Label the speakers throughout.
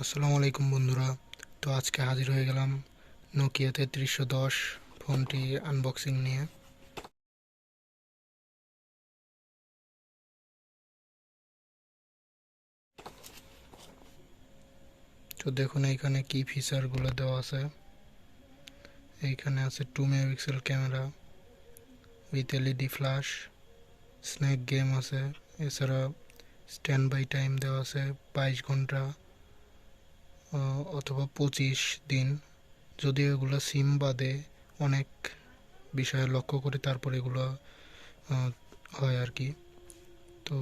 Speaker 1: আসসালামু আলাইকুম বন্ধুরা। তো আজকে হাজির হয়ে গেলাম নোকিয়া 3310 ফোনটি আনবক্সিং নিয়ে। তো দেখুন এইখানে কি ফিচারগুলো দেওয়া আছে। এইখানে আছে 2 megapixel camera with LED flash, snack game আছে, এছাড়া স্ট্যান্ড বাই টাইম দেওয়া আছে 22 ঘন্টা অথবা 25 দিন। যদিও এগুলো সিম বাদে অনেক বিষয়ে লক্ষ্য করে তারপর এগুলো হয় আর কি। তো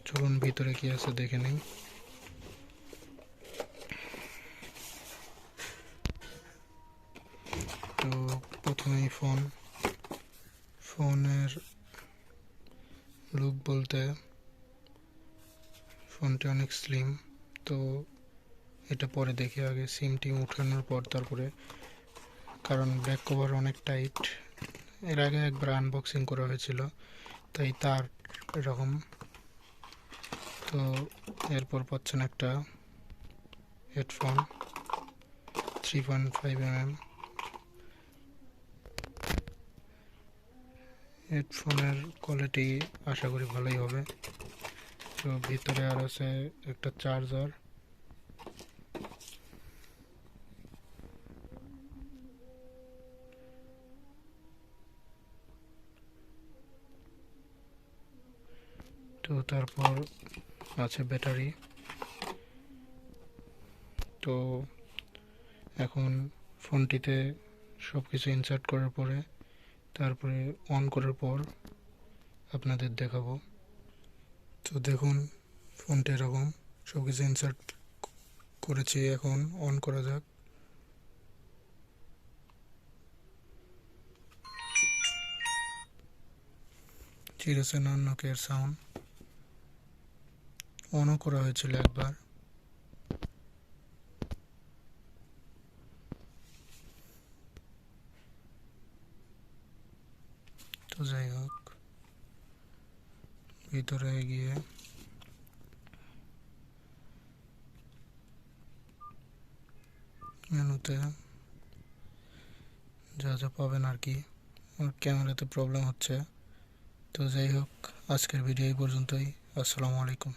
Speaker 1: চলুন ভিতরে কি আছে দেখে নেই। তো প্রথমেই ফোনের লুক বলতে ফোনটি অনেক স্লিম। তো এটা পরে দেখি, আগে সিমটি উঠানোর পর তারপরে, কারণ ব্যাক কভার অনেক টাইট। এর আগে একবার আনবক্সিং করা হয়েছিল, তাই তার এরকম। তো এরপর পাচ্ছেন একটা হেডফোন 3.5 mm। হেডফোনের কোয়ালিটি আশা করি ভালোই হবে। তো ভিতরে আর আছে একটা চার্জার। তো তারপর আছে ব্যাটারি। তো এখন ফোনটিতে সব কিছু ইনসার্ট করার পরে তারপরে অন করার পর আপনাদের দেখাবো। তো দেখুন ফোনটি এরকম, সব কিছু ইনসার্ট করেছি, এখন অন করা যাক। চিরেছে না নোকিয়ার সাউন্ড। অনও করা হয়েছিল একবার। তো যাই হোক, ভিতরে গিয়ে মেনুতে যা যা পাবেন আর কি। আর ক্যামেরাতে প্রবলেম হচ্ছে। তো যাই হোক, আজকের ভিডিও এই পর্যন্তই। আসসালামু আলাইকুম।